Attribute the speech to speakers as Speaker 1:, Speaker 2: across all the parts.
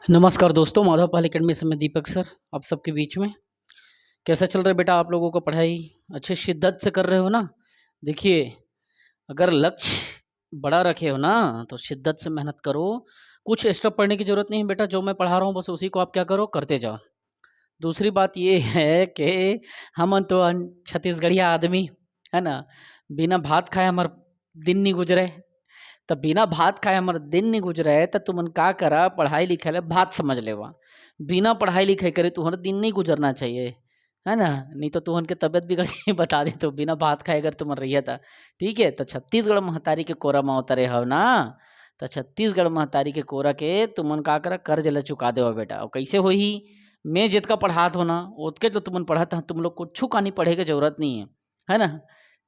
Speaker 1: नमस्कार दोस्तों, माधव पाल अकेडमी से मैं दीपक सर आप सबके बीच में। कैसा चल रहा है बेटा आप लोगों का पढ़ाई? अच्छे शिद्दत से कर रहे हो ना? देखिए, अगर लक्ष्य बड़ा रखे हो ना तो शिद्दत से मेहनत करो। कुछ एक्स्ट्रा पढ़ने की ज़रूरत नहीं है बेटा, जो मैं पढ़ा रहा हूँ बस उसी को आप क्या करो, करते जाओ। दूसरी बात ये है कि हम तो छत्तीसगढ़िया आदमी, है ना? बिना भात खाए हमार दिन नहीं गुजरे। तब बिना भात खाए हमार दिन नहीं गुजरे त तुमन का करा, पढ़ाई लिखाई ला भात समझ लेवा। बिना पढ़ाई लिखाई करे तुम्हारा दिन नहीं गुजरना चाहिए, है ना? नहीं तो तुहन के तबियत बिगड़ जाई बता दे तो बिना भात खाए अगर तुमन रहिया था। ठीक है, तो छत्तीसगढ़ महतारी के कोरा में उतरे हो ना, तो छत्तीसगढ़ महतारी के कोरा के तुमन का करा, कर्ज ला चुका देवा बेटा। और कैसे होही? मैं जितना पढ़ात हो ना उतके तो तुमन पढ़त, तुम लोग को कुछ नहीं पढ़े की जरूरत नहीं है ना?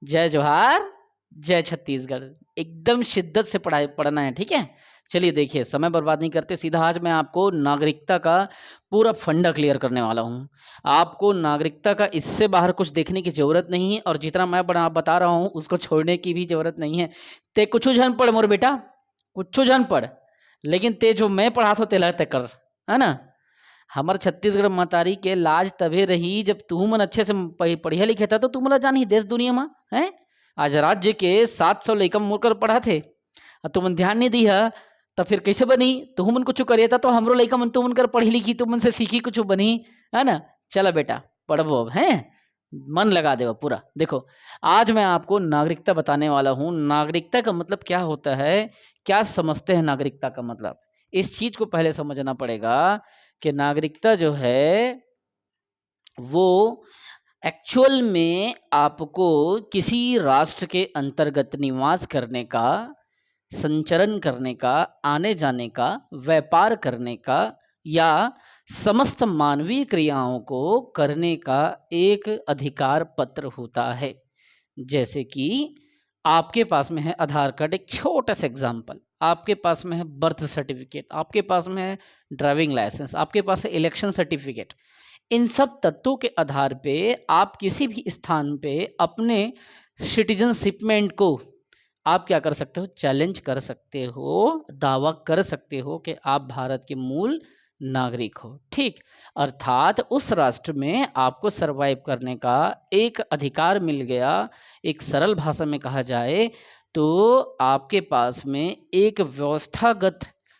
Speaker 1: जय जोहार, जय छत्तीसगढ़। एकदम शिद्दत से पढ़ना है, ठीक है? चलिए देखिए, समय बर्बाद नहीं करते, सीधा आज मैं आपको नागरिकता का पूरा फंडा क्लियर करने वाला हूँ। आपको नागरिकता का इससे बाहर कुछ देखने की ज़रूरत नहीं है, और जितना मैं बता रहा हूँ उसको छोड़ने की भी ज़रूरत नहीं है। ते कुछ जन पढ़ मोर बेटा, कुछ जन पढ़, लेकिन ते जो मैं पढ़ा तो तेला ते कर, है ना? हमार छत्तीसगढ़ महतारी के लाज तभे रही जब तू मन अच्छे से पढ़िया लिखे था, तो तू मोला जान ही देश दुनिया में है। आज राज्य के 700 लइका मोर पढ़ा थे और तुमन ध्यान नहीं दी है, तो फिर कैसे बनी? तुम मन कुछ करिए था तो हमरो लइका मन तुमन कर पढ़ी लिखी, तुमन से सीखी कुछ बनी, है ना? चला बेटा पढ़बो अब, है मन लगा देवा पूरा। देखो, आज मैं आपको नागरिकता बताने वाला हूँ। नागरिकता का मतलब क्या होता है, क्या समझते हैं नागरिकता का मतलब, इस चीज को पहले समझना पड़ेगा कि नागरिकता जो है वो एक्चुअल में आपको किसी राष्ट्र के अंतर्गत निवास करने का, संचरण करने का, आने जाने का, व्यापार करने का, या समस्त मानवीय क्रियाओं को करने का एक अधिकार पत्र होता है। जैसे कि आपके पास में है आधार कार्ड, एक छोटा सा एग्जाम्पल, आपके पास में है बर्थ सर्टिफिकेट, आपके पास में है ड्राइविंग लाइसेंस, आपके पास है इलेक्शन सर्टिफिकेट। इन सब तत्वों के आधार पे आप किसी भी स्थान पे अपने सिटीजनशिपमेंट को आप क्या कर सकते हो, चैलेंज कर सकते हो, दावा कर सकते हो कि आप भारत के मूल नागरिक हो। ठीक, अर्थात उस राष्ट्र में आपको सरवाइव करने का एक अधिकार मिल गया। एक सरल भाषा में कहा जाए तो आपके पास में एक व्यवस्थागत,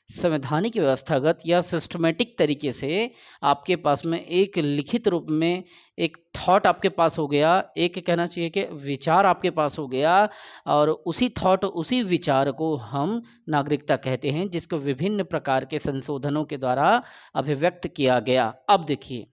Speaker 1: संवैधानिक व्यवस्थागत या सिस्टमेटिक तरीके से आपके पास में एक लिखित रूप में एक थॉट आपके पास हो गया, एक कहना चाहिए कि विचार आपके पास हो गया, और उसी थॉट, उसी विचार को हम नागरिकता कहते हैं, जिसको विभिन्न प्रकार के संशोधनों के द्वारा अभिव्यक्त किया गया। अब देखिए,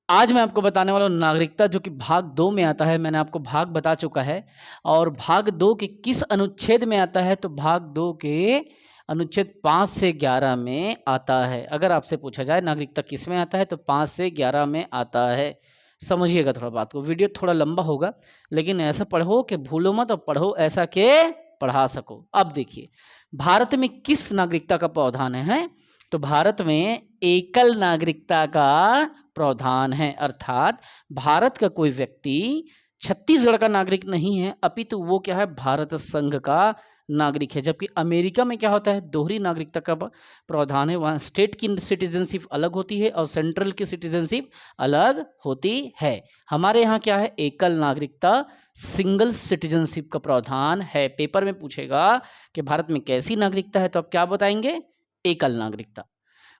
Speaker 1: आज मैं आपको बताने वाला हूँ नागरिकता, जो कि भाग 2 में आता है। मैंने आपको भाग बता चुका है, और भाग 2 के किस अनुच्छेद में आता है, तो भाग 2 के अनुच्छेद 5 से 11 में आता है। अगर आपसे पूछा जाए नागरिकता किस में आता है, तो 5 से 11 में आता है। समझिएगा थोड़ा बात को, वीडियो थोड़ा लंबा होगा, लेकिन ऐसा पढ़ो कि भूलो मत, और पढ़ो ऐसा कि पढ़ा सको। अब देखिए, भारत में किस नागरिकता का प्रावधान है? तो भारत में एकल नागरिकता का प्रावधान है, अर्थात भारत का कोई व्यक्ति छत्तीसगढ़ का नागरिक नहीं है, अपितु वो क्या है, भारत संघ का नागरिक है। जबकि अमेरिका में क्या होता है, दोहरी नागरिकता का प्रावधान है। वहाँ स्टेट की सिटीजनशिप अलग होती है और सेंट्रल की सिटीजनशिप अलग होती है। हमारे यहाँ क्या है, एकल नागरिकता, सिंगल सिटीजनशिप का प्रावधान है। पेपर में पूछेगा कि भारत में कैसी नागरिकता है, तो आप क्या बताएंगे, एकल नागरिकता।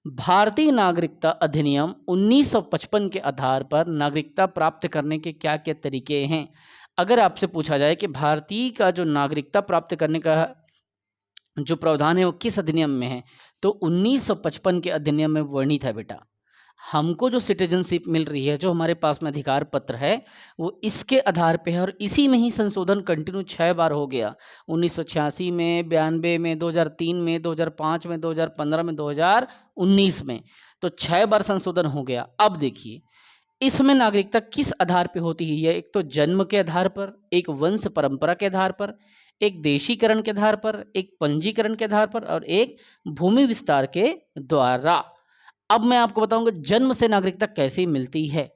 Speaker 1: भारतीय नागरिकता अधिनियम 1955 के आधार पर नागरिकता प्राप्त करने के क्या क्या तरीके हैं? अगर आपसे पूछा जाए कि भारतीय का जो नागरिकता प्राप्त करने का जो प्रावधान है वो किस अधिनियम में है, तो 1955 के अधिनियम में वर्णित है बेटा। हमको जो सिटीजनशिप मिल रही है, जो हमारे पास में अधिकार पत्र है, वो इसके आधार पे है, और इसी में ही संशोधन कंटिन्यू 6 बार हो गया। 1986 में, 92 में, 2003 में, 2005 में, 2015 में, 2019 में, तो 6 बार संशोधन हो गया। अब देखिए, इसमें नागरिकता किस आधार पे होती है? एक तो जन्म के आधार पर, एक वंश परंपरा के आधार पर, एक देशीकरण के आधार पर, एक पंजीकरण के आधार पर, और एक भूमि विस्तार के द्वारा। अब मैं आपको बताऊंगा जन्म से नागरिकता कैसे मिलती है।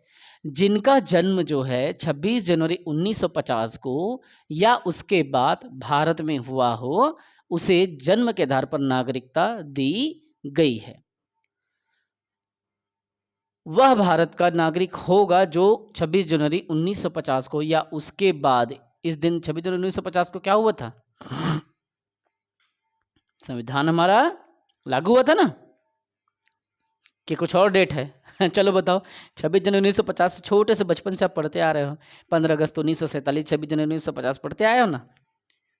Speaker 1: जिनका जन्म जो है 26 जनवरी 1950 को या उसके बाद भारत में हुआ हो, उसे जन्म के आधार पर नागरिकता दी गई है। वह भारत का नागरिक होगा जो 26 जनवरी 1950 को या उसके बाद, इस दिन 26 जनवरी 1950 को क्या हुआ था, संविधान हमारा लागू हुआ था ना, कि कुछ और डेट है चलो बताओ। 26 जनवरी 1950 छोटे से बचपन से आप पढ़ते आ रहे हो। 15 अगस्त 1947, 26 जनवरी 1950 पढ़ते आए हो ना,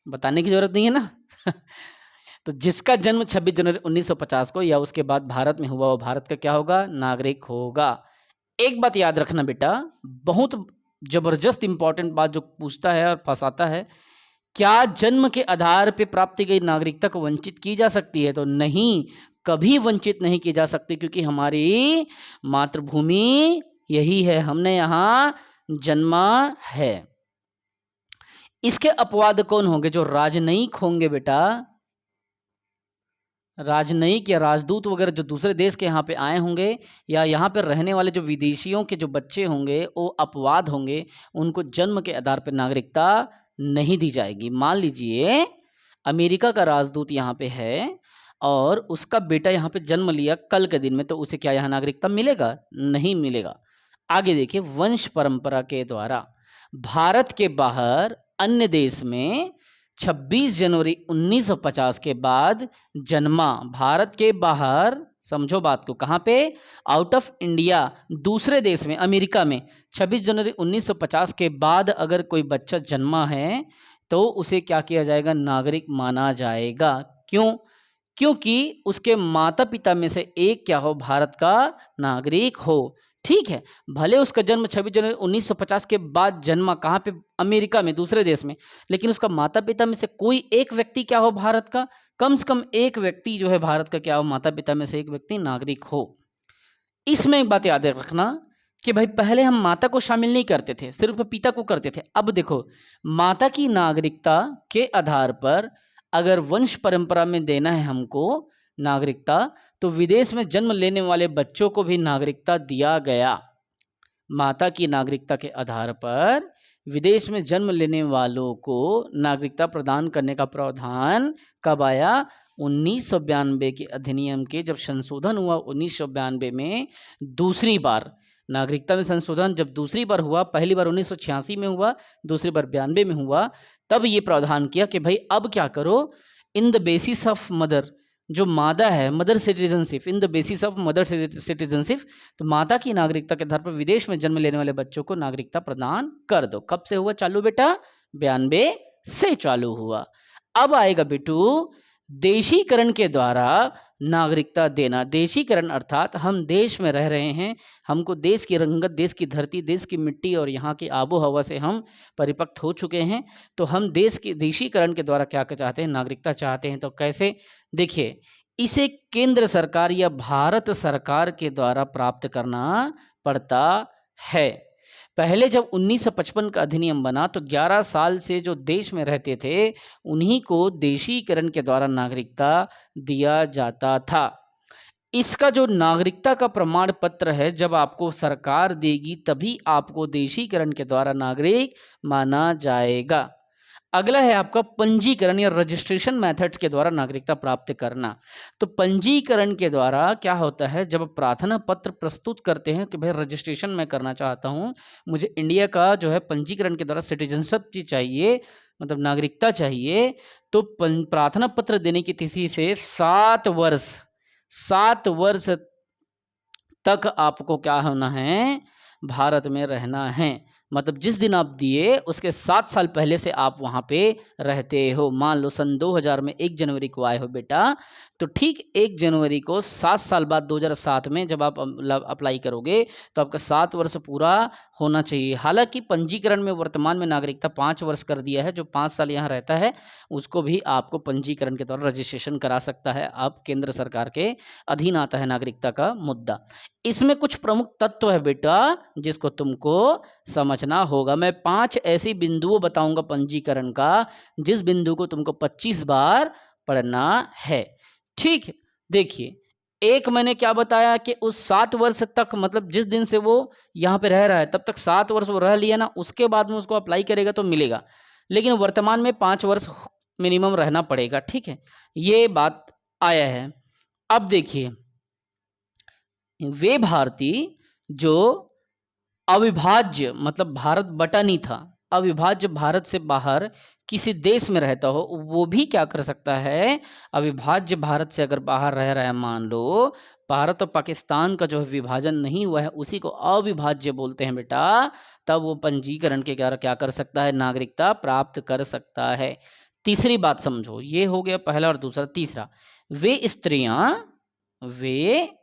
Speaker 1: बताने की जरूरत नहीं है ना तो जिसका जन्म 26 जनवरी 1950 को या उसके बाद भारत में हुआ, वो भारत का क्या होगा, नागरिक होगा। एक बात याद रखना बेटा, बहुत जबरदस्त इंपॉर्टेंट बात जो पूछता है और फंसाता है, क्या जन्म के आधार पर प्राप्त की गई नागरिकता को वंचित की जा सकती है? तो नहीं, कभी वंचित नहीं की जा सकती, क्योंकि हमारी मातृभूमि यही है, हमने यहाँ जन्मा है। इसके अपवाद कौन होंगे? जो राजनयिक होंगे बेटा, राजनयिक या राजदूत वगैरह जो दूसरे देश के यहाँ पे आए होंगे, या यहाँ पर रहने वाले जो विदेशियों के जो बच्चे होंगे, वो अपवाद होंगे, उनको जन्म के आधार पर नागरिकता नहीं दी जाएगी। मान लीजिए अमेरिका का राजदूत यहाँ पे है और उसका बेटा यहाँ पे जन्म लिया कल के दिन में, तो उसे क्या यहाँ नागरिकता मिलेगा? नहीं मिलेगा। आगे देखिए, वंश परंपरा के द्वारा भारत के बाहर अन्य देश में 26 जनवरी 1950 के बाद जन्मा, भारत के बाहर, समझो बात को, कहाँ पे, आउट ऑफ इंडिया, दूसरे देश में, अमेरिका में 26 जनवरी 1950 के बाद अगर कोई बच्चा जन्मा है तो उसे क्या किया जाएगा? नागरिक माना जाएगा। क्यों? क्योंकि उसके माता पिता में से एक क्या हो? भारत का नागरिक हो। ठीक है, भले उसका जन्म 26 जनवरी 1950 के बाद जन्मा, कहाँ पे? अमेरिका में, दूसरे देश में, लेकिन उसका माता पिता में से कोई एक व्यक्ति क्या हो? भारत का, कम से कम एक व्यक्ति जो है भारत का क्या हो? माता पिता में से एक व्यक्ति नागरिक हो। इसमें एक बात याद रखना कि भाई पहले हम माता को शामिल नहीं करते थे, सिर्फ पिता को करते थे। अब देखो, माता की नागरिकता के आधार पर अगर वंश परंपरा में देना है हमको नागरिकता, तो विदेश में जन्म लेने वाले बच्चों को भी नागरिकता दिया गया। माता की नागरिकता के आधार पर विदेश में जन्म लेने वालों को नागरिकता प्रदान करने का प्रावधान कब आया? 1992 के अधिनियम के जब संशोधन हुआ, 1992 में दूसरी बार नागरिकता में संशोधन जब दूसरी बार हुआ, पहली बार 1986 में हुआ, दूसरी बार 92 में हुआ, तब ये प्रावधान किया कि भाई अब क्या करो, in the basis of mother, जो मादा है, mother citizenship, in the basis of mother citizenship, तो माता की नागरिकता के आधार पर विदेश में जन्म लेने वाले बच्चों को नागरिकता प्रदान कर दो। कब से हुआ चालू बेटा? 92 से चालू हुआ। अब आएगा बेटू देशीकरण के द्वारा नागरिकता देना। देशीकरण अर्थात हम देश में रह रहे हैं, हमको देश की रंगत, देश की धरती, देश की मिट्टी और यहाँ की आबो हवा से हम परिपक्व हो चुके हैं, तो हम देश के देशीकरण के द्वारा क्या चाहते हैं? नागरिकता चाहते हैं। तो कैसे? देखिए, इसे केंद्र सरकार या भारत सरकार के द्वारा प्राप्त करना पड़ता है। पहले जब 1955 का अधिनियम बना तो 11 साल से जो देश में रहते थे उन्हीं को देशीकरण के द्वारा नागरिकता दिया जाता था। इसका जो नागरिकता का प्रमाण पत्र है, जब आपको सरकार देगी तभी आपको देशीकरण के द्वारा नागरिक माना जाएगा। अगला है आपका पंजीकरण या रजिस्ट्रेशन मेथड्स के द्वारा नागरिकता प्राप्त करना। तो पंजीकरण के द्वारा क्या होता है, जब प्रार्थना पत्र प्रस्तुत करते हैं कि भाई रजिस्ट्रेशन मैं करना चाहता हूँ, मुझे इंडिया का जो है पंजीकरण के द्वारा सिटीजनशिप चाहिए, मतलब नागरिकता चाहिए, तो प्रार्थना पत्र देने की तिथि से 7 वर्ष तक आपको क्या होना है? भारत में रहना है। मतलब जिस दिन आप दिए उसके 7 साल पहले से आप वहाँ पे रहते हो। मान लो सन 2000 में 1 जनवरी को आए हो बेटा, तो ठीक 1 जनवरी को 7 साल बाद 2007 में जब आप अप्लाई करोगे तो आपका 7 वर्ष पूरा होना चाहिए। हालांकि पंजीकरण में वर्तमान में नागरिकता 5 वर्ष कर दिया है, जो 5 साल यहाँ रहता है उसको भी आपको पंजीकरण के द्वारा रजिस्ट्रेशन करा सकता है। अब केंद्र सरकार के अधीन आता है नागरिकता का मुद्दा। इसमें कुछ प्रमुख तत्व है बेटा जिसको तुमको समझना होगा। मैं 5 ऐसे बिंदुओं बताऊंगा पंजीकरण का, जिस बिंदु को तुमको 25 बार पढ़ना है। ठीक है, देखिए, एक मैंने क्या बताया कि उस 7 वर्ष तक, मतलब जिस दिन से वो यहाँ पे रह रहा है तब तक 7 वर्ष वो रह लिया ना, उसके बाद में उसको अप्लाई करेगा तो मिलेगा, लेकिन वर्तमान में 5 वर्ष मिनिमम रहना पड़ेगा। ठीक है, ये बात आया है। अब देखिए, वे भारतीय जो अविभाज्य मतलब भारत बटा नहीं था, अविभाज्य भारत से बाहर किसी देश में रहता हो, वो भी क्या कर सकता है, अविभाज्य भारत से अगर बाहर रह रहा है, मान लो भारत और पाकिस्तान का जो विभाजन नहीं हुआ है उसी को अविभाज्य बोलते हैं बेटा, तब वो पंजीकरण के क्या क्या कर सकता है, नागरिकता प्राप्त कर सकता है। तीसरी बात समझो, ये हो गया पहला और दूसरा। तीसरा, वे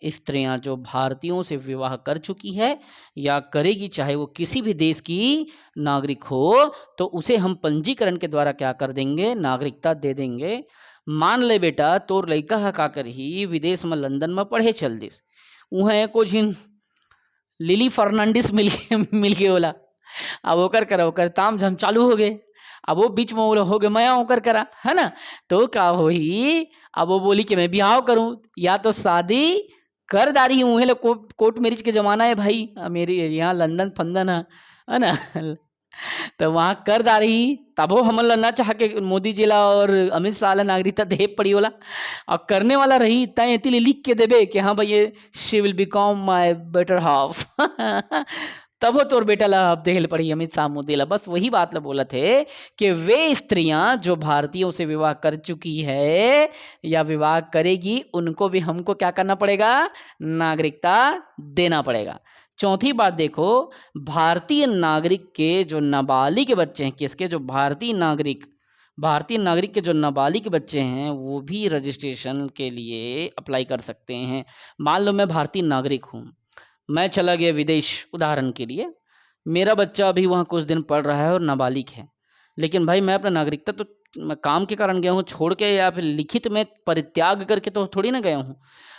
Speaker 1: स्त्रियां जो भारतीयों से विवाह कर चुकी है या करेगी, चाहे वो किसी भी देश की नागरिक हो, तो उसे हम पंजीकरण के द्वारा क्या कर देंगे, नागरिकता दे देंगे। मान ले बेटा तोर लइका है का करही विदेश में लंदन में पढ़े चल दिस, उहें कुछ लिली फर्नांडिस मिल के बोला, अब ओकर ताम झाम चालू हो गए, अब वो बीच में हो गए मैं ओकर करा, है ना, तो क्या हो ही, अब वो बोली कि मैं ब्याह करूं या तो शादी कर दारी हूँ, है कोर्ट मैरिज के जमाना है भाई, मेरी यहाँ लंदन फंदन है ना तो वहाँ कर दारी, तब वो हमन ना चाह के मोदी जी ला और अमित शाह ला नागरिकता दे पड़ी वाला, और करने वाला रही तय इतने लिख के देबे कि हाँ भाई she will become my better half तब हो तोर बेटा ला अब देख पड़ी अमित शाह मोदी ला। बस वही बात ला बोला थे कि वे स्त्रियां जो भारतीयों से विवाह कर चुकी है या विवाह करेगी, उनको भी हमको क्या करना पड़ेगा, नागरिकता देना पड़ेगा। चौथी बात देखो, भारतीय नागरिक के जो नाबालिग बच्चे हैं, किसके, जो भारतीय नागरिक के जो नाबालिग बच्चे हैं वो भी रजिस्ट्रेशन के लिए अप्लाई कर सकते हैं। मान लो मैं भारतीय नागरिक हूँ, मैं चला गया विदेश, उदाहरण के लिए मेरा बच्चा अभी वहाँ कुछ दिन पढ़ रहा है और नाबालिग है, लेकिन भाई मैं अपना नागरिकता तो मैं काम के कारण गया हूँ छोड़ के, या फिर लिखित में परित्याग करके तो थोड़ी ना गया हूँ,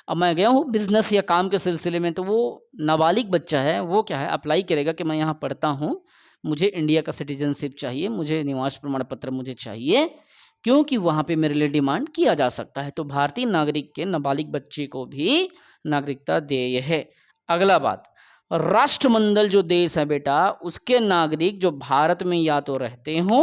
Speaker 1: अब मैं गया हूँ बिजनेस या काम के सिलसिले में, तो वो नाबालिग बच्चा है वो क्या है, अप्लाई करेगा कि मैं यहाँ पढ़ता हूँ, मुझे इंडिया का सिटीजनशिप चाहिए, मुझे निवास प्रमाण पत्र मुझे चाहिए, क्योंकि वहाँ पे मेरे लिए डिमांड किया जा सकता है। तो भारतीय नागरिक के नाबालिग बच्चे को भी नागरिकता देय है। अगला बात, राष्ट्रमंडल जो देश है बेटा, उसके नागरिक जो भारत में या तो रहते हो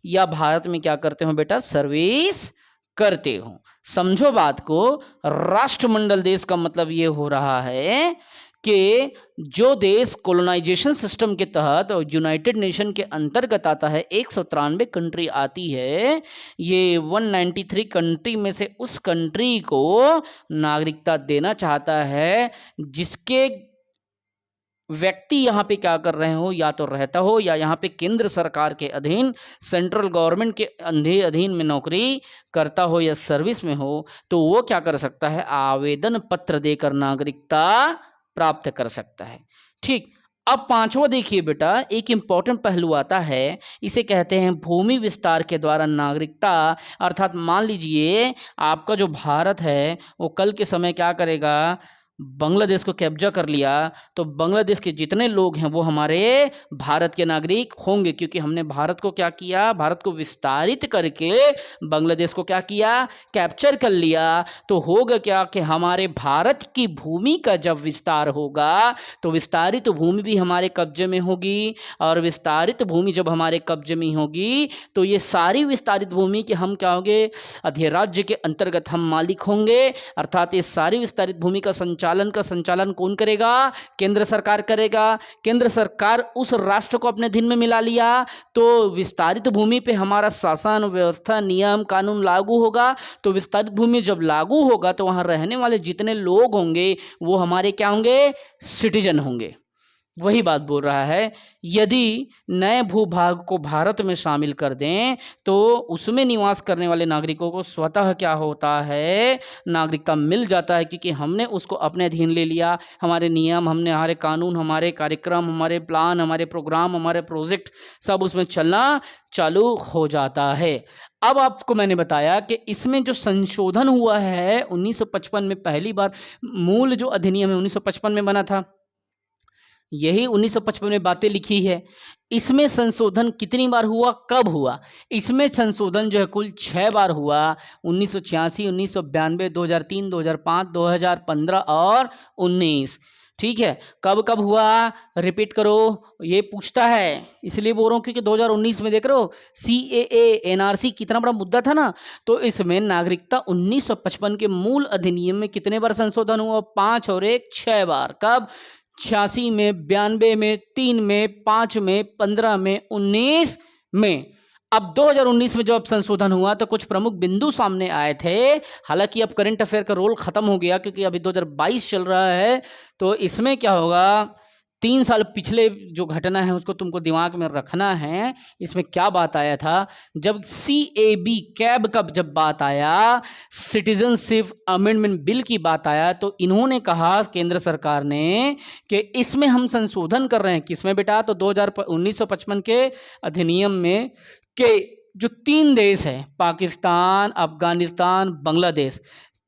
Speaker 1: या भारत में क्या करते हो बेटा, सर्विस करते हो। समझो बात को, राष्ट्रमंडल देश का मतलब ये हो रहा है कि जो देश कोलोनाइजेशन सिस्टम के तहत और यूनाइटेड नेशन के अंतर्गत आता है, 193 कंट्री आती है, ये 193 कंट्री में से उस कंट्री को नागरिकता देना चाहता है जिसके व्यक्ति यहाँ पे क्या कर रहे हो, या तो रहता हो या यहाँ पे केंद्र सरकार के अधीन, सेंट्रल गवर्नमेंट के अधीन में नौकरी करता हो या सर्विस में हो, तो वो क्या कर सकता है, आवेदन पत्र देकर नागरिकता प्राप्त कर सकता है। ठीक, अब पांचवा देखिए बेटा, एक इंपॉर्टेंट पहलू आता है, इसे कहते हैं भूमि विस्तार के द्वारा नागरिकता। अर्थात मान लीजिए आपका जो भारत है वो कल के समय क्या करेगा, बांग्लादेश को कब्जा कर लिया, तो बांग्लादेश के जितने लोग हैं वो हमारे भारत के नागरिक होंगे, क्योंकि हमने भारत को क्या किया, भारत को विस्तारित करके बांग्लादेश को क्या किया, कैप्चर कर लिया। तो होगा क्या कि हमारे भारत की भूमि का जब विस्तार होगा तो विस्तारित भूमि भी हमारे कब्जे में होगी, और विस्तारित भूमि जब हमारे कब्जे में होगी तो ये सारी विस्तारित भूमि के हम क्या होंगे, अधिराज्य के अंतर्गत हम मालिक होंगे। अर्थात ये सारी विस्तारित भूमि का संचालन कौन करेगा, केंद्र सरकार करेगा। केंद्र सरकार उस राष्ट्र को अपने धीन में मिला लिया तो विस्तारित भूमि पे हमारा शासन व्यवस्था नियम कानून लागू होगा। तो विस्तारित भूमि जब लागू होगा तो वहां रहने वाले जितने लोग होंगे वो हमारे क्या होंगे, सिटीजन होंगे। वही बात बोल रहा है, यदि नए भूभाग को भारत में शामिल कर दें तो उसमें निवास करने वाले नागरिकों को स्वतः क्या होता है, नागरिकता मिल जाता है, क्योंकि हमने उसको अपने अधीन ले लिया। हमारे नियम, हमने हमारे कानून, हमारे कार्यक्रम, हमारे प्लान, हमारे प्रोग्राम, हमारे प्रोजेक्ट सब उसमें चलना चालू हो जाता है। अब आपको मैंने बताया कि इसमें जो संशोधन हुआ है 1955 में, पहली बार मूल जो अधिनियम है 1955 में बना था, यही 1955 में बातें लिखी है। इसमें संशोधन कितनी बार हुआ, कब हुआ, इसमें संशोधन जो है कुल 6 बार हुआ, 1986, 1992, 2003, 2005, 2015 और 19। ठीक है, कब कब हुआ, रिपीट करो, ये पूछता है इसलिए बोल रहा हूँ क्योंकि 2019 में देख रहे हो CAA NRC कितना बड़ा मुद्दा था ना। तो इसमें नागरिकता 1955 के मूल अधिनियम में कितने बार संशोधन हुआ, 5 और 1 6 बार। कब, 86 में, 92 में, 3 में, 5 में, 15 में, 19 में। अब 2019 में जब संशोधन हुआ तो कुछ प्रमुख बिंदु सामने आए थे। हालांकि अब करंट अफेयर का रोल खत्म हो गया क्योंकि अभी 2022 चल रहा है। तो इसमें क्या होगा, 3 साल पिछले जो घटना है उसको तुमको दिमाग में रखना है। इसमें क्या बात आया था, जब CAB कैब का जब बात आया, सिटीजनशिप अमेंडमेंट बिल की बात आया, तो इन्होंने कहा केंद्र सरकार ने कि इसमें हम संशोधन कर रहे हैं। किसमें बेटा, तो 1955 के अधिनियम में के जो 3 देश है, पाकिस्तान, अफगानिस्तान, बांग्लादेश,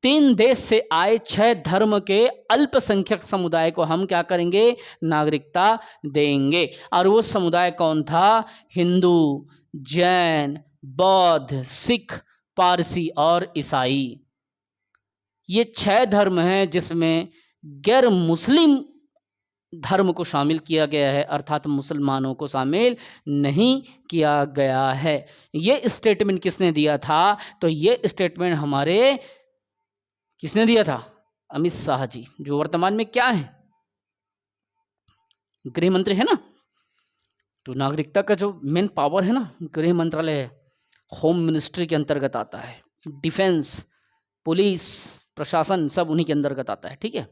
Speaker 1: 3 देश से आए 6 धर्म के अल्पसंख्यक समुदाय को हम क्या करेंगे, नागरिकता देंगे। और वो समुदाय कौन था, हिंदू, जैन, बौद्ध, सिख, पारसी और ईसाई। ये 6 धर्म हैं जिसमें गैर मुस्लिम धर्म को शामिल किया गया है, अर्थात मुसलमानों को शामिल नहीं किया गया है। ये स्टेटमेंट किसने दिया था, तो ये स्टेटमेंट हमारे किसने दिया था, अमित शाह जी, जो वर्तमान में क्या है, गृह मंत्री है ना। तो नागरिकता का जो मेन पावर है ना, गृह मंत्रालय है, होम मिनिस्ट्री के अंतर्गत आता है, डिफेंस, पुलिस, प्रशासन सब उन्हीं के अंतर्गत आता है। ठीक है,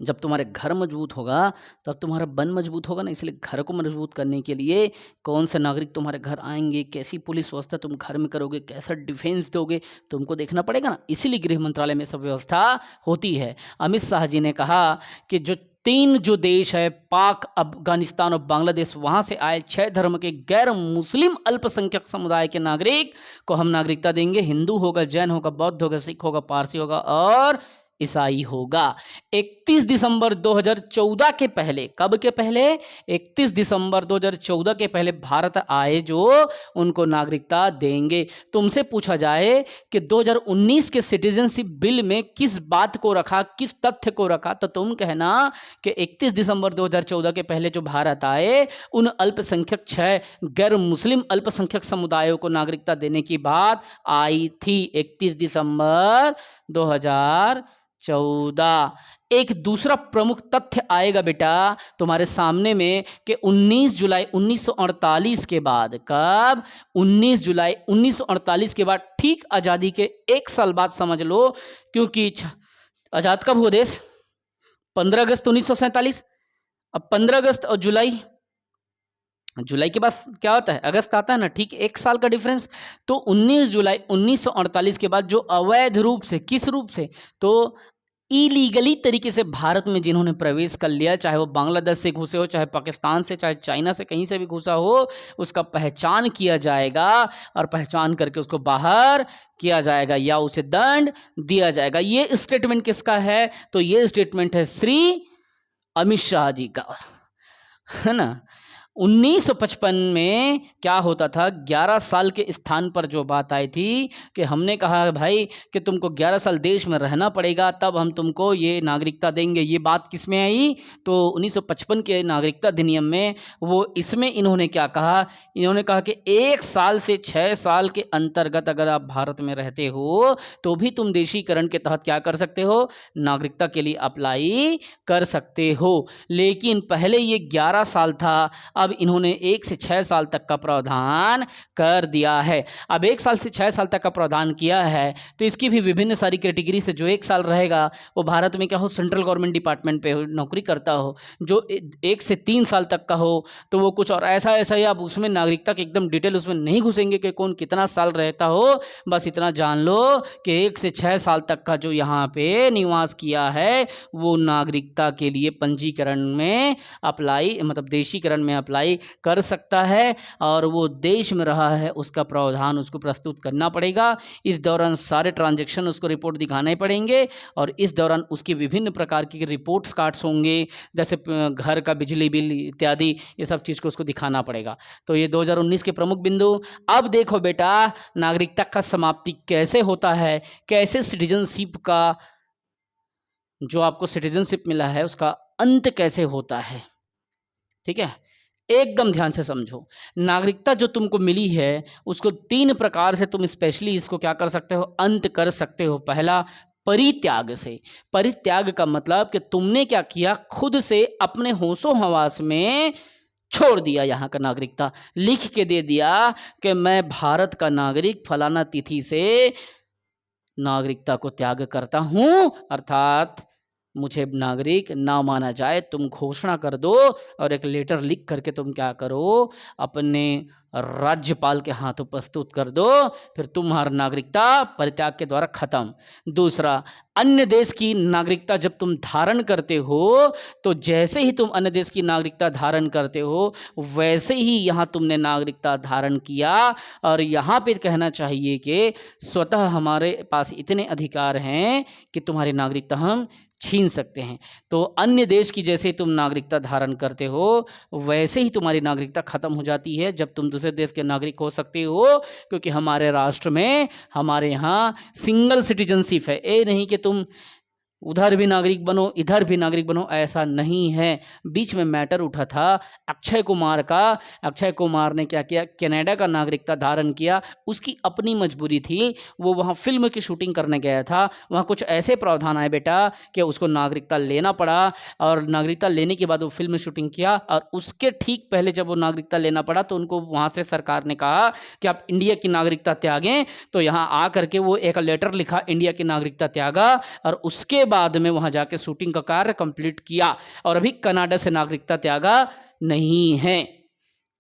Speaker 1: जब तुम्हारे घर मजबूत होगा तब तुम्हारा वन मजबूत होगा ना। इसलिए घर को मजबूत करने के लिए कौन से नागरिक तुम्हारे घर आएंगे, कैसी पुलिस व्यवस्था तुम घर में करोगे, कैसा डिफेंस दोगे, तुमको देखना पड़ेगा ना। इसीलिए गृह मंत्रालय में सब व्यवस्था होती है। अमित शाह जी ने कहा कि जो 3 जो देश है, पाक, अफगानिस्तान और बांग्लादेश, वहाँ से आए 6 धर्म के गैर मुस्लिम अल्पसंख्यक समुदाय के नागरिक को हम नागरिकता देंगे। हिंदू होगा, जैन होगा, बौद्ध होगा, सिख होगा, पारसी होगा और ईसाई होगा। 31 दिसंबर 2014 के पहले, कब के पहले, 31 दिसंबर 2014 के पहले भारत आए जो, उनको नागरिकता देंगे। तुमसे पूछा जाए कि 2019 के सिटीजनशिप बिल में किस बात को रखा, किस तथ्य को रखा, तो तुम कहना कि 31 दिसंबर 2014 के पहले जो भारत आए उन अल्पसंख्यक 6 गैर मुस्लिम अल्पसंख्यक समुदायों को नागरिकता देने की बात आई थी। 31 दिसंबर 2014। एक दूसरा प्रमुख तथ्य आएगा बेटा तुम्हारे सामने में कि 19 जुलाई 1948 के बाद, कब, 19 जुलाई 1948 के बाद, ठीक आज़ादी के 1 साल बाद समझ लो, क्योंकि आज़ाद कब हुआ देश, 15 अगस्त 1947। अब 15 अगस्त और जुलाई के बाद क्या होता है, अगस्त आता है ना, ठीक 1 साल का डिफरेंस। तो 19 जुलाई 1948 के बाद जो अवैध रूप से, किस रूप से, तो इलीगली तरीके से भारत में जिन्होंने प्रवेश कर लिया, चाहे वो बांग्लादेश से घुसे हो, चाहे पाकिस्तान से, चाहे चाइना से, कहीं से भी घुसा हो, उसका पहचान किया जाएगा और पहचान करके उसको बाहर किया जाएगा या उसे दंड दिया जाएगा। ये स्टेटमेंट किसका है, तो ये स्टेटमेंट है श्री अमित शाह जी का, है ना। 1955 में क्या होता था, 11 साल के स्थान पर जो बात आई थी कि हमने कहा भाई कि तुमको 11 साल देश में रहना पड़ेगा तब हम तुमको ये नागरिकता देंगे। ये बात किस में आई, तो 1955 के नागरिकता अधिनियम में। वो इसमें इन्होंने क्या कहा, इन्होंने कहा कि 1 साल से 6 साल के अंतर्गत अगर आप भारत में रहते हो तो भी तुम देशीकरण के तहत क्या कर सकते हो, नागरिकता के लिए अप्लाई कर सकते हो। लेकिन पहले ये 11 साल था, अब इन्होंने 1 से 6 साल तक का प्रावधान कर दिया है। अब 1 साल से 6 साल तक का प्रावधान किया है तो इसकी भी विभिन्न सारी कैटेगरी से, जो 1 साल रहेगा वो भारत में क्या हो, सेंट्रल गवर्नमेंट डिपार्टमेंट पे नौकरी करता हो, जो 1 से 3 साल तक का हो तो वो कुछ और ऐसा ही। आप उसमें नागरिकता की एकदम डिटेल उसमें नहीं घुसेंगे कि कौन कितना साल रहता हो, बस इतना जान लो कि 1 से 6 साल तक का जो यहाँ पे निवास किया है वो नागरिकता के लिए पंजीकरण में अप्लाई, मतलब देशीकरण में अप्लाई कर सकता है और वो देश में रहा है उसका प्रावधान उसको प्रस्तुत करना पड़ेगा। इस दौरान सारे ट्रांजैक्शन उसको रिपोर्ट दिखाने पड़ेंगे और इस दौरान उसकी विभिन्न प्रकार की रिपोर्ट्स कार्ड्स होंगे, जैसे घर का बिजली बिल इत्यादि, ये सब चीज़ को उसको दिखाना पड़ेगा। तो ये 2019 के प्रमुख बिंदु। अब देखो बेटा नागरिकता का समाप्ति कैसे होता है, कैसे सिटीजनशिप का जो आपको सिटीजनशिप मिला है उसका अंत कैसे होता है। ठीक है, एकदम ध्यान से समझो। नागरिकता जो तुमको मिली है उसको 3 प्रकार से तुम स्पेशली इसको क्या कर सकते हो, अंत कर सकते हो। पहला, परित्याग से। परित्याग का मतलब कि तुमने क्या किया, खुद से अपने होशो हवास में छोड़ दिया यहाँ का नागरिकता, लिख के दे दिया कि मैं भारत का नागरिक फलाना तिथि से नागरिकता को त्याग करता हूं, अर्थात मुझे नागरिक ना माना जाए, तुम घोषणा कर दो और एक लेटर लिख करके तुम क्या करो, अपने राज्यपाल के हाथों प्रस्तुत कर दो, फिर तुम्हारा नागरिकता परित्याग के द्वारा खत्म। दूसरा, अन्य देश की नागरिकता जब तुम धारण करते हो तो जैसे ही तुम अन्य देश की नागरिकता धारण करते हो वैसे ही यहाँ तुमने नागरिकता धारण किया। और यहाँ पे कहना चाहिए कि स्वतः हमारे पास इतने अधिकार हैं कि तुम्हारी नागरिकता हम छीन सकते हैं। तो अन्य देश की जैसे तुम नागरिकता धारण करते हो वैसे ही तुम्हारी नागरिकता खत्म हो जाती है जब तुम दूसरे देश के नागरिक हो सकते हो, क्योंकि हमारे राष्ट्र में, हमारे यहाँ सिंगल सिटीजनशिप है। ये नहीं कि तुम उधर भी नागरिक बनो इधर भी नागरिक बनो, ऐसा नहीं है। बीच में मैटर उठा था अक्षय कुमार का। अक्षय कुमार ने क्या किया, कनाडा का नागरिकता धारण किया, उसकी अपनी मजबूरी थी, वो वहाँ फिल्म की शूटिंग करने गया था। वहाँ कुछ ऐसे प्रावधान आए बेटा कि उसको नागरिकता लेना पड़ा, और नागरिकता लेने के बाद वो फिल्म शूटिंग किया, और उसके ठीक पहले जब वो नागरिकता लेना पड़ा तो उनको वहाँ से सरकार ने कहा कि आप इंडिया की नागरिकता त्यागें। तो यहाँ आ करके वो एक लेटर लिखा, इंडिया की नागरिकता त्यागा, और उसके बाद में वहां जाके शूटिंग का कार्य कंप्लीट किया, और अभी कनाडा से नागरिकता त्यागा नहीं है।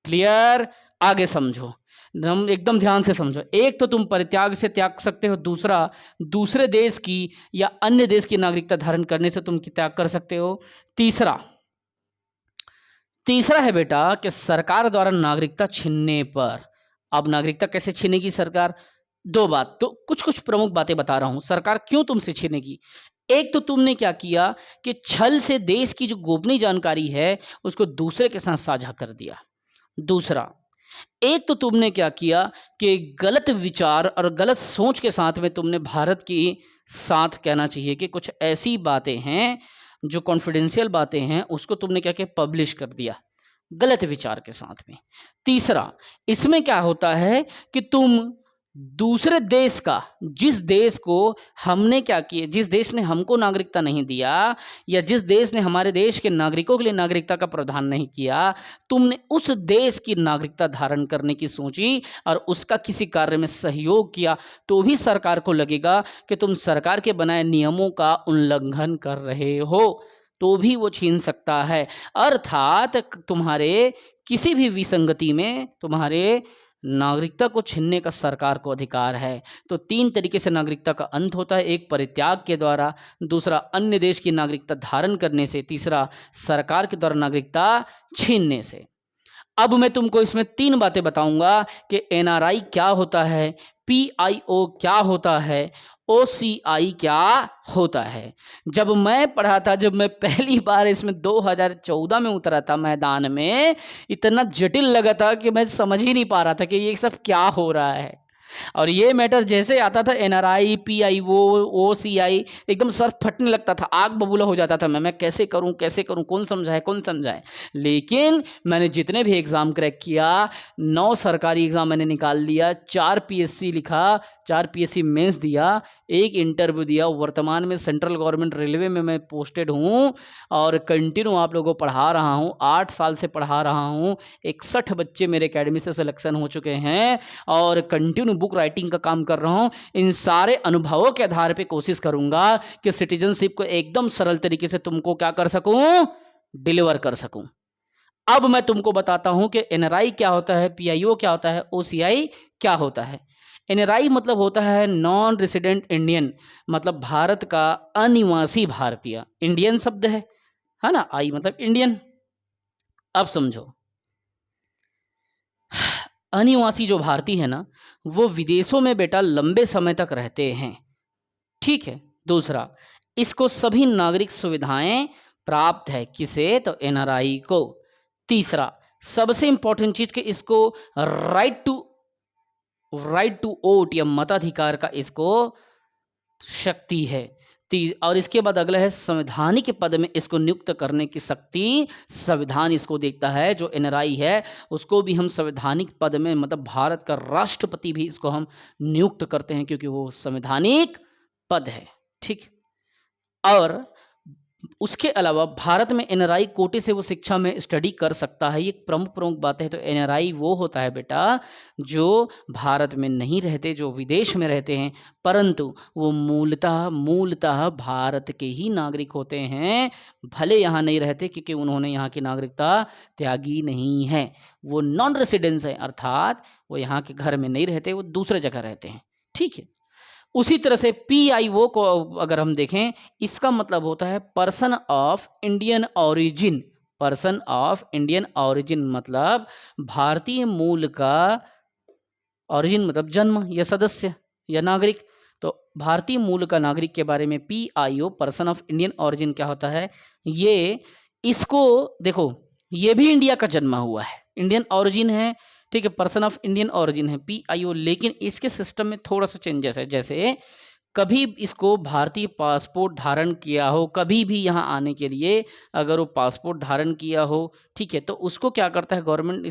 Speaker 1: क्लियर? आगे समझो, हम एकदम ध्यान से समझो। एक तो तुम परित्याग से त्याग सकते हो, दूसरा दूसरे देश की या अन्य देश की नागरिकता धारण करने से तुम त्याग कर सकते हो। तीसरा है बेटा कि सरकार द्वारा नागरिकता छीनने पर। अब नागरिकता कैसे छीनेगी सरकार? दो बात, तो कुछ प्रमुख बातें बता रहा हूं, सरकार क्यों तुमसे छीनेगी। एक तो तुमने क्या किया कि छल से देश की जो गोपनीय जानकारी है उसको दूसरे के साथ साझा कर दिया। दूसरा, एक तो तुमने क्या किया कि गलत विचार और गलत सोच के साथ में तुमने भारत की साथ, कहना चाहिए कि कुछ ऐसी बातें हैं जो कॉन्फिडेंशियल बातें हैं उसको तुमने क्या किया, पब्लिश कर दिया गलत विचार के साथ में। तीसरा, इसमें क्या होता है कि तुम दूसरे देश का, जिस देश को हमने क्या किया, जिस देश ने हमको नागरिकता नहीं दिया या जिस देश ने हमारे देश के नागरिकों के लिए नागरिकता का प्रावधान नहीं किया, तुमने उस देश की नागरिकता धारण करने की सोची और उसका किसी कार्य में सहयोग किया, तो भी सरकार को लगेगा कि तुम सरकार के बनाए नियमों का उल्लंघन कर रहे हो, तो भी वो छीन सकता है। अर्थात तुम्हारे किसी भी विसंगति में तुम्हारे नागरिकता को छीनने का सरकार को अधिकार है। तो तीन तरीके से नागरिकता का अंत होता है, एक परित्याग के द्वारा, दूसरा अन्य देश की नागरिकता धारण करने से, तीसरा सरकार के द्वारा नागरिकता छीनने से। अब मैं तुमको इसमें तीन बातें बताऊंगा कि एनआरआई क्या होता है, पीआईओ क्या होता है, ओसीआई क्या होता है। जब मैं पढ़ा था, जब मैं पहली बार इसमें 2014 में उतरा था मैदान में, इतना जटिल लगा था कि मैं समझ ही नहीं पा रहा था कि ये सब क्या हो रहा है। और ये मैटर जैसे आता था, एनआरआई, पीआईओ, ओसीआई, एकदम सर फटने लगता था, आग बबूला हो जाता था। मैं कैसे करूं, कौन समझाए। लेकिन मैंने जितने भी एग्ज़ाम क्रैक किया, 9 सरकारी एग्ज़ाम मैंने निकाल लिया, 4 पीएससी लिखा, 4 पीएससी मेंस दिया, 1 इंटरव्यू दिया। वर्तमान में सेंट्रल गवर्नमेंट रेलवे में मैं पोस्टेड हूँ और कंटिन्यू आप लोगों को पढ़ा रहा हूँ, 8 साल से पढ़ा रहा हूँ। 61 बच्चे मेरे एकेडमी से सिलेक्शन हो चुके हैं और कंटिन्यू बुक राइटिंग का काम कर रहा हूँ। इन सारे अनुभवों के आधार पे कोशिश करूंगा कि सिटीजनशिप को एकदम सरल तरीके से तुमको क्या कर सकूं, डिलीवर कर सकूं। अब मैं तुमको बताता हूं कि एनआरआई क्या होता है, पीआईओ क्या होता है, ओसीआई क्या होता है। एनआरआई मतलब होता है नॉन रेसिडेंट इंडियन, मतलब भारत का अनिवासी भारतीय। इंडियन शब्द है ना, आई मतलब इंडियन। अब समझो, अनिवासी जो भारतीय है ना, वो विदेशों में बेटा लंबे समय तक रहते हैं, ठीक है। दूसरा, इसको सभी नागरिक सुविधाएं प्राप्त है, किसे, तो एनआरआई को। तीसरा, सबसे इंपॉर्टेंट चीज कि इसको राइट टू वोट या मताधिकार का इसको शक्ति है। और इसके बाद अगला है संवैधानिक पद में इसको नियुक्त करने की शक्ति, संविधान इसको देखता है। जो एनआरआई है उसको भी हम संवैधानिक पद में, मतलब भारत का राष्ट्रपति भी इसको हम नियुक्त करते हैं, क्योंकि वो संवैधानिक पद है। ठीक। और उसके अलावा भारत में एनआरआई कोटे से वो शिक्षा में स्टडी कर सकता है, ये एक प्रमुख बात है। तो एनआरआई वो होता है बेटा जो भारत में नहीं रहते, जो विदेश में रहते हैं, परंतु वो मूलतः भारत के ही नागरिक होते हैं, भले यहाँ नहीं रहते क्योंकि उन्होंने यहाँ की नागरिकता त्यागी नहीं है, वो नॉन रेसिडेंस है, अर्थात वो यहाँ के घर में नहीं रहते, वो दूसरे जगह रहते हैं। ठीक है। उसी तरह से PIO को अगर हम देखें, इसका मतलब होता है person of Indian origin. Person of Indian origin मतलब भारतीय मूल का, ऑरिजिन मतलब जन्म या सदस्य या नागरिक। तो भारतीय मूल का नागरिक के बारे में PIO person of Indian origin क्या होता है, ये इसको देखो, ये भी इंडिया का जन्मा हुआ है, इंडियन ऑरिजिन है, ठीक है, पर्सन ऑफ इंडियन ऑरिजिन है PIO, लेकिन इसके सिस्टम में थोड़ा सा चेंजेस है। जैसे कभी इसको भारतीय पासपोर्ट धारण किया हो, कभी भी यहाँ आने के लिए अगर वो पासपोर्ट धारण किया हो, ठीक है, तो उसको क्या करता है गवर्नमेंट,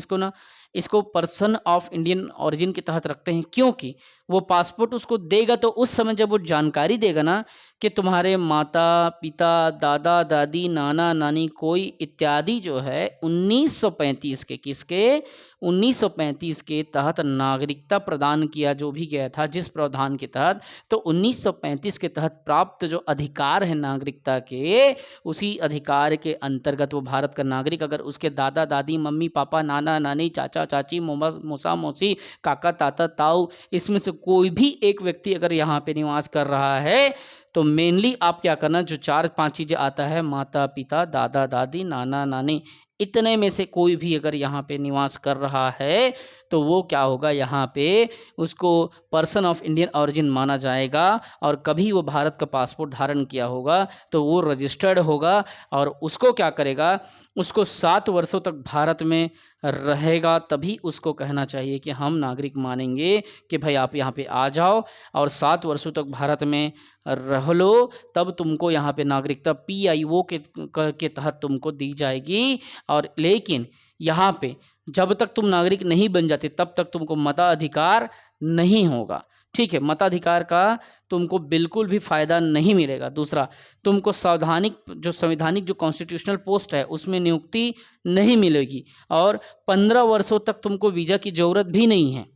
Speaker 1: इसको पर्सन ऑफ इंडियन ऑरिजिन के तहत रखते हैं, क्योंकि वो पासपोर्ट उसको देगा तो उस समय जब वो जानकारी देगा ना कि तुम्हारे माता पिता, दादा दादी, नाना नानी, कोई इत्यादि जो है 1935 के, किसके, 1935 के तहत नागरिकता प्रदान किया जो भी गया था जिस प्रावधान के तहत, तो 1935 के तहत प्राप्त जो अधिकार है नागरिकता के, उसी अधिकार के अंतर्गत वो भारत का नागरिक, अगर उसके दादा दादी, मम्मी पापा, नाना नानी, चाचा चाची, मौसा मौसी, काका ताता ताऊ, इसमें से कोई भी एक व्यक्ति अगर यहाँ पे निवास कर रहा है, तो मेनली आप क्या करना, जो 4-5 चीज़ें आता है, माता पिता, दादा दादी, नाना नानी, इतने में से कोई भी अगर यहाँ पे निवास कर रहा है तो वो क्या होगा, यहाँ पे उसको पर्सन ऑफ इंडियन ऑरिजिन माना जाएगा। और कभी वो भारत का पासपोर्ट धारण किया होगा तो वो रजिस्टर्ड होगा, और उसको क्या करेगा, उसको 7 वर्षों तक भारत में रहेगा, तभी उसको कहना चाहिए कि हम नागरिक मानेंगे कि भाई आप यहाँ पे आ जाओ और 7 वर्षों तक भारत में रह लो, तब तुमको यहाँ पे नागरिकता PIO के तहत तुमको दी जाएगी। और लेकिन यहाँ पे जब तक तुम नागरिक नहीं बन जाते तब तक तुमको मताधिकार नहीं होगा। ठीक है, मताधिकार का तुमको बिल्कुल भी फ़ायदा नहीं मिलेगा। दूसरा, तुमको संवैधानिक जो कॉन्स्टिट्यूशनल पोस्ट है उसमें नियुक्ति नहीं मिलेगी, और 15 वर्षों तक तुमको वीज़ा की ज़रूरत भी नहीं है।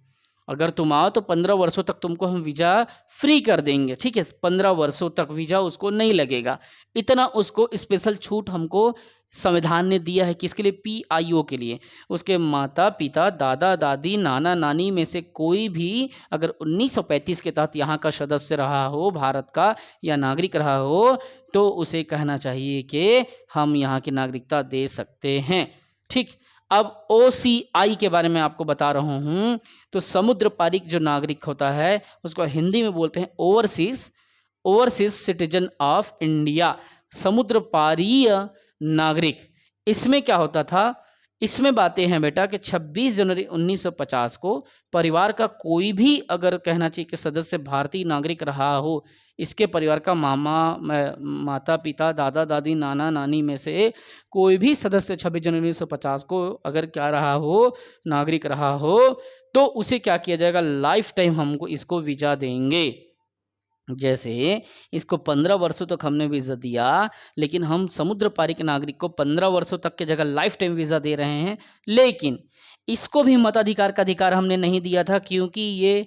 Speaker 1: अगर तुम आओ तो 15 वर्षों तक तुमको हम वीज़ा फ्री कर देंगे। ठीक है, 15 वर्षों तक वीज़ा उसको नहीं लगेगा, इतना उसको स्पेशल छूट हमको संविधान ने दिया है। किसके लिए, PIO के लिए। उसके माता पिता, दादा दादी, नाना नानी में से कोई भी अगर 1935 के तहत यहाँ का सदस्य रहा हो, भारत का या नागरिक रहा हो, तो उसे कहना चाहिए कि हम यहाँ की नागरिकता दे सकते हैं। ठीक, अब OCI के बारे में आपको बता रहा हूँ। तो समुद्र पारिक जो नागरिक होता है उसको हिंदी में बोलते हैं ओवरसीज सिटीजन ऑफ इंडिया, समुद्र पारीय नागरिक। इसमें क्या होता था, इसमें बातें हैं बेटा कि 26 जनवरी 1950 को परिवार का कोई भी अगर कहना चाहिए कि सदस्य भारतीय नागरिक रहा हो, इसके परिवार का माता पिता, दादा दादी, नाना नानी में से कोई भी सदस्य 26 जनवरी 1950 को अगर क्या रहा हो, नागरिक रहा हो, तो उसे क्या किया जाएगा, लाइफ टाइम हमको इसको वीज़ा देंगे। जैसे इसको 15 वर्षों तक हमने वीज़ा दिया, लेकिन हम समुद्र पारी के नागरिक को 15 वर्षों तक के जगह लाइफ टाइम वीज़ा दे रहे हैं। लेकिन इसको भी मताधिकार का अधिकार हमने नहीं दिया था, क्योंकि ये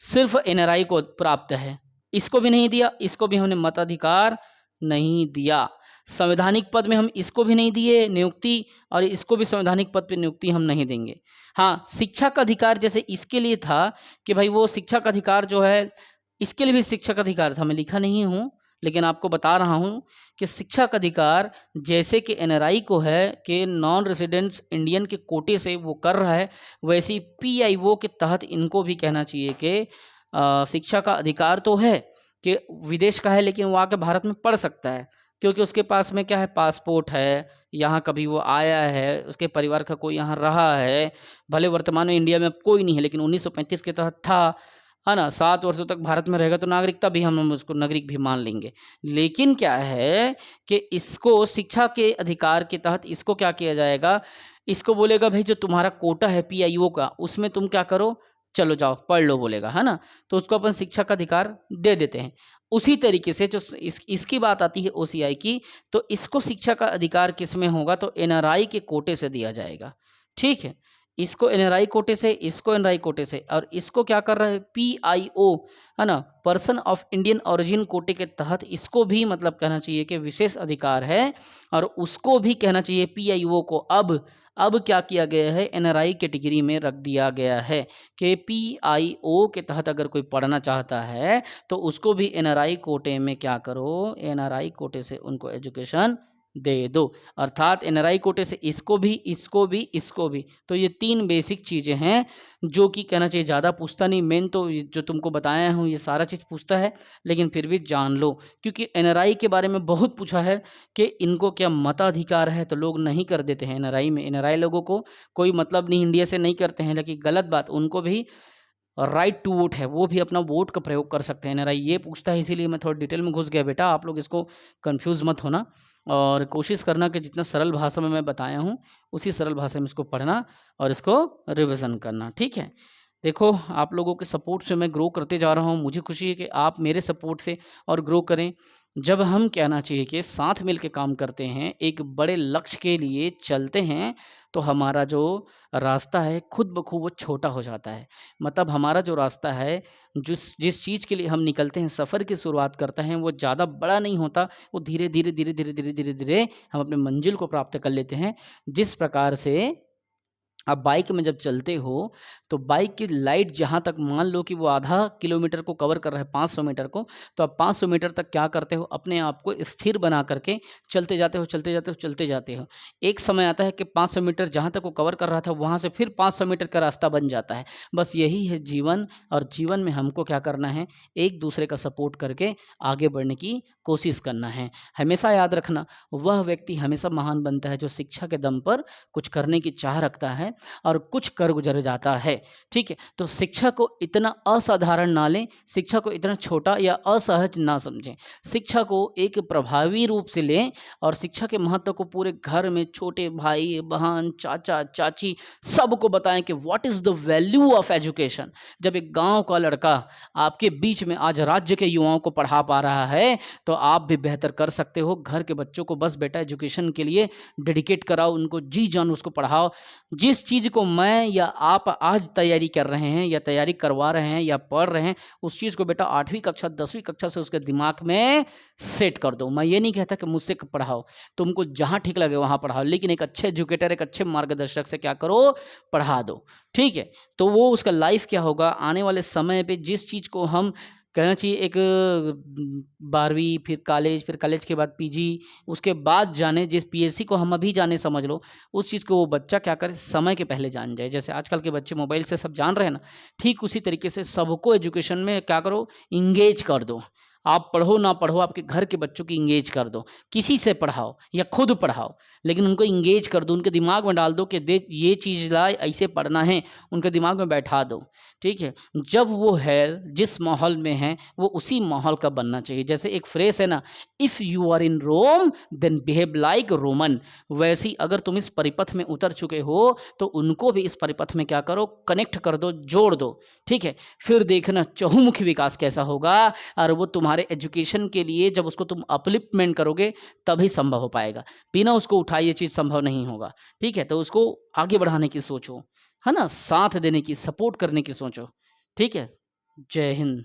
Speaker 1: सिर्फ NRI को प्राप्त है। इसको भी नहीं दिया, इसको भी हमने मताधिकार नहीं दिया। संवैधानिक पद में हम इसको भी नहीं दिए नियुक्ति, और इसको भी संवैधानिक पद पे नियुक्ति हम नहीं देंगे। हाँ, शिक्षा का अधिकार जैसे इसके लिए था कि भाई वो शिक्षा का अधिकार जो है, इसके लिए भी शिक्षा का अधिकार था, मैं लिखा नहीं हूँ लेकिन आपको बता रहा हूँ कि शिक्षा का अधिकार जैसे कि NRI को है कि नॉन रेजिडेंट्स इंडियन के कोटे से वो कर रहा है, वैसे ही PIO के तहत इनको भी कहना चाहिए कि शिक्षा का अधिकार तो है कि विदेश का है, लेकिन वो आके भारत में पढ़ सकता है, क्योंकि उसके पास में क्या है, पासपोर्ट है, यहाँ कभी वो आया है, उसके परिवार का कोई यहाँ रहा है, भले वर्तमान में इंडिया में अब कोई नहीं है लेकिन 1935 के तहत था, है ना, 7 वर्षों तक भारत में रहेगा तो नागरिकता भी हम उसको नागरिक भी मान लेंगे। लेकिन क्या है कि इसको शिक्षा के अधिकार के तहत इसको क्या किया जाएगा, इसको बोलेगा भाई जो तुम्हारा कोटा है PIO का, उसमें तुम क्या करो, चलो जाओ पढ़ लो बोलेगा, है ना, तो उसको अपन शिक्षा का अधिकार दे देते हैं। उसी तरीके से जो इसकी बात आती है ओसीआई की, तो इसको शिक्षा का अधिकार किस में होगा, तो एनआरआई के कोटे से दिया जाएगा। ठीक है, इसको एनआरआई कोटे से, इसको एनआरआई कोटे से, और इसको क्या कर रहा है पीआईओ, है ना, पर्सन ऑफ इंडियन ओरिजिन कोटे के तहत इसको भी मतलब कहना चाहिए कि विशेष अधिकार है, और उसको भी कहना चाहिए पीआईओ को अब क्या किया गया है, एनआरआई कैटेगरी में रख दिया गया है कि पीआईओ के तहत अगर कोई पढ़ना चाहता है तो उसको भी एनआरआई कोटे में क्या करो, एनआरआई कोटे से उनको एजुकेशन दे दो। अर्थात एनआरआई कोटे से इसको भी, इसको भी, इसको भी। तो ये 3 बेसिक चीज़ें हैं जो कि कहना चाहिए, ज़्यादा पूछता नहीं, मेन तो जो तुमको बताया हूँ ये सारा चीज़ पूछता है, लेकिन फिर भी जान लो, क्योंकि एनआरआई के बारे में बहुत पूछा है कि इनको क्या मताधिकार है, तो लोग नहीं कर देते हैं एनआरआई में। एनआरआई लोगों को कोई मतलब नहीं, इंडिया से नहीं करते हैं, लेकिन गलत बात, उनको भी राइट टू वोट है, वो भी अपना वोट का प्रयोग कर सकते हैं। एनआरआई ये पूछता है, इसीलिए मैं थोड़ा डिटेल में घुस गया बेटा, आप लोग इसको कंफ्यूज मत होना, और कोशिश करना कि जितना सरल भाषा में मैं बताया हूँ उसी सरल भाषा में इसको पढ़ना और इसको रिवीजन करना। ठीक है, देखो आप लोगों के सपोर्ट से मैं ग्रो करते जा रहा हूँ, मुझे खुशी है कि आप मेरे सपोर्ट से और ग्रो करें। जब हम कहना चाहिए कि साथ मिल के काम करते हैं, एक बड़े लक्ष्य के लिए चलते हैं, तो हमारा जो रास्ता है खुद ब खुद वो छोटा हो जाता है। मतलब हमारा जो रास्ता है, जिस चीज़ के लिए हम निकलते हैं, सफ़र की शुरुआत करते हैं, वो ज़्यादा बड़ा नहीं होता, वो धीरे धीरे धीरे धीरे धीरे धीरे धीरे हम अपने मंजिल को प्राप्त कर लेते हैं। जिस प्रकार से आप बाइक में जब चलते हो, तो बाइक की लाइट जहाँ तक मान लो कि वो आधा किलोमीटर को कवर कर रहा है, 500 मीटर को, तो आप 500 मीटर तक क्या करते हो, अपने आप को स्थिर बना करके चलते जाते हो, चलते जाते हो, चलते जाते हो। एक समय आता है कि 500 मीटर जहाँ तक वो कवर कर रहा था, वहाँ से फिर 500 मीटर का रास्ता बन जाता है। बस यही है जीवन, और जीवन में हमको क्या करना है, एक दूसरे का सपोर्ट करके आगे बढ़ने की कोशिश करना है। हमेशा याद रखना, वह व्यक्ति हमेशा महान बनता है जो शिक्षा के दम पर कुछ करने की चाह रखता है और कुछ कर गुजर जाता है। ठीक है, तो शिक्षा को इतना असाधारण ना लें, शिक्षा को इतना छोटा या असहज ना समझें, शिक्षा को एक प्रभावी रूप से लें, और शिक्षा के महत्व को पूरे घर में छोटे भाई बहन चाचा चाची सबको बताएं कि what is the value of education. जब एक गांव का लड़का आपके बीच में आज राज्य के युवाओं को पढ़ा पा रहा है, तो आप भी बेहतर कर सकते हो। घर के बच्चों को बस बेटा एजुकेशन के लिए डेडिकेट कराओ, उनको जी जान उसको पढ़ाओ। जिस चीज़ को मैं या आप आज तैयारी कर रहे हैं या तैयारी करवा रहे हैं या पढ़ रहे हैं, उस चीज़ को बेटा 8वीं कक्षा 10वीं कक्षा से उसके दिमाग में सेट कर दो। मैं ये नहीं कहता कि मुझसे पढ़ाओ, तुमको जहाँ ठीक लगे वहाँ पढ़ाओ, लेकिन एक अच्छे एजुकेटर, एक अच्छे मार्गदर्शक से क्या करो, पढ़ा दो। ठीक है, तो वो उसका लाइफ क्या होगा आने वाले समय पे, जिस चीज़ को हम कहना चाहिए एक 12वीं, फिर कॉलेज के बाद पीजी, उसके बाद जाने, जिस पीएससी को हम अभी जाने समझ लो, उस चीज़ को वो बच्चा क्या करे, समय के पहले जान जाए। जैसे आजकल के बच्चे मोबाइल से सब जान रहे हैं ना, ठीक उसी तरीके से सबको एजुकेशन में क्या करो, इंगेज कर दो। आप पढ़ो ना पढ़ो, आपके घर के बच्चों की इंगेज कर दो, किसी से पढ़ाओ या खुद पढ़ाओ, लेकिन उनको इंगेज कर दो, उनके दिमाग में डाल दो कि देख ये चीज़ ला ऐसे पढ़ना है, उनके दिमाग में बैठा दो। ठीक है, जब वो है जिस माहौल में है, वो उसी माहौल का बनना चाहिए। जैसे एक फ्रेज है ना, if you are in Rome then behave like Roman. वैसी अगर तुम इस परिपथ में उतर चुके हो, तो उनको भी इस परिपथ में क्या करो, कनेक्ट कर दो, जोड़ दो। ठीक है, फिर देखना चहुमुखी विकास कैसा होगा, और वो तुम्हारे एजुकेशन के लिए जब उसको तुम अपलिफ्टमेंट करोगे तभी संभव हो पाएगा। बिना उसको उठाए ये चीज़ संभव नहीं होगा। ठीक है, तो उसको आगे बढ़ाने की सोचो, है ना, साथ देने की, सपोर्ट करने की सोचो। ठीक है, जय हिंद।